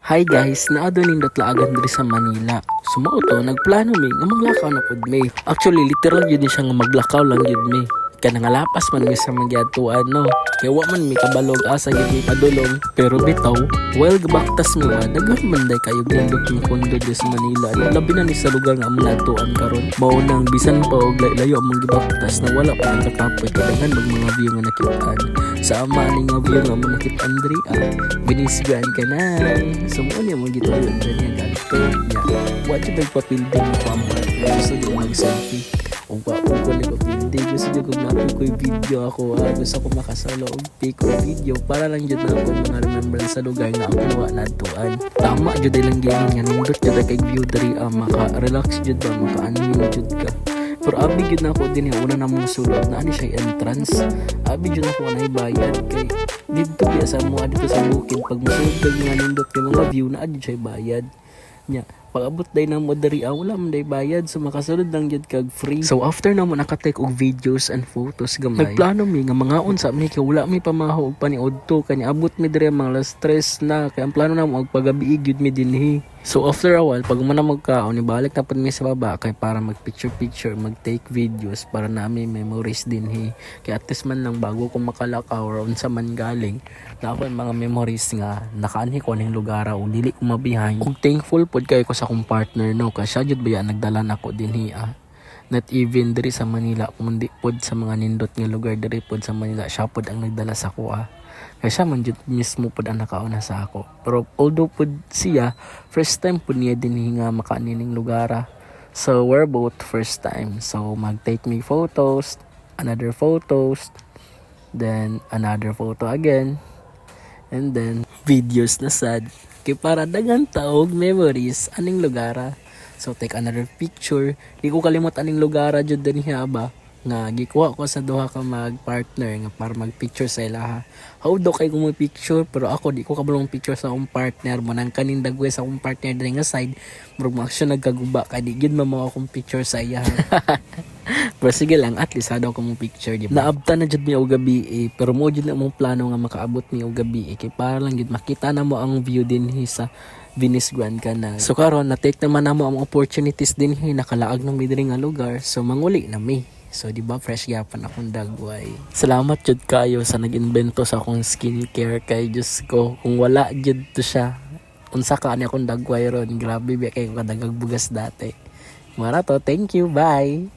Hi guys, naado nindot laagan diri sa Manila. Sumao to, nagplano mi nga manglakaw na pud mi. Actually, literal yun siya nga maglakaw lang yun mi. Kaya nangalapas man mi sa magyatuan no. Kaya wa man mi kabalog asa yun mi padulong. Pero bitaw, while gabaktas mo daghan man day kayo gindot ng kondo di sa Manila. Labi na ni sa lugar nga among natuan karon. Mao nang bisan pa og layo among gibaktas na wala pa ang katapoy kadaghan mga view nga nakitaan. Sa ama ni nga view nga among nakita Andrea. Binisgan ka na. Sumuon niya mong gito yun dyan yung ganito niya. What yung nagpapilding mo ang partner? Gusto niyo mag-selfie? Kung ko nagpapilding, gusto niyo kung napi ko yung video ako. Gusto ko makasalo og pick or video para lang dyan na ako mga remembrance sa lugar na ako wa natuan. Tama dyan lang ganyan nga. Nindot dyan kay view dari maka-relax dyan ba? Maka-anime dyan ka. Pero abi gyud na ako din una na mong sulod na ani siya entrance. Abi gyud ako na bayad kay dito biya sa mo dito sa bukid pag mosulod kag nga nindot kay mga view na adi siya bayad. Nya pag-abot day na mo diri wala man day bayad so makasulod lang gyud kag free. So after na mo naka-take og videos and photos gamay. Nagplano mi nga mangaon sa mi kay wala mi pamahaw og paniud to kanya abot mi diri mga stress na kay ang plano na mo og pagabi gyud mi dinhi. So after a while, pag man na magkaon, ibalik na po mi sa baba kay para mag-picture, mag-take videos para namin memories din he. Kaya at least man lang bago ko makalakaw or sa man galing, na ako yung mga memories nga nakaanhi ko ng lugar o dili ko mabihay. Kung thankful po kayo ko sa akong partner no, kasi siya jud ba nagdala na ko din he Not even diri sa Manila, kundi pod sa mga nindot nga lugar diri pod sa Manila, siya pod ang nagdala sa ko Kaya siya man jud mismo pod ang nakauna sa ako. Pero although pod siya, first time pod niya din nga makaanining lugar. So we're both first time. So mag-take me photos, another photos, then another photo again, and then videos na sad. Kaya para dagan taog memories aning lugar. So take another picture. Di ko kalimot aning lugar jud din hiya ba nga gikuha ko sa duha ka mag-partner nga para mag-picture sa ilaha. How do kay ko mo picture pero ako di ko kabalong picture sa akong partner mo nang kaning dagway sa akong partner diri nga side. Murag mo action nagkaguba kay di gid mo akong picture sa iya. Pero sige lang at least daw ko mo picture di ba. Naabta na jud mi og gabi pero mo jud na mong plano nga makaabot mi og gabi kay para lang jud makita na mo ang view din sa Venice Grand Canal. So karon na-take naman namo ang opportunities din nakalaag ng midiri nga lugar. So manguli na mi. So di ba fresh gyapon akong dagway. Salamat jud kayo sa nag-invento sa akong skincare kay Diyos ko. Kung wala jud to siya, unsa ka ani akong dagway ron. Grabe ba kay kadagag bugas dati. Mara to, thank you, bye.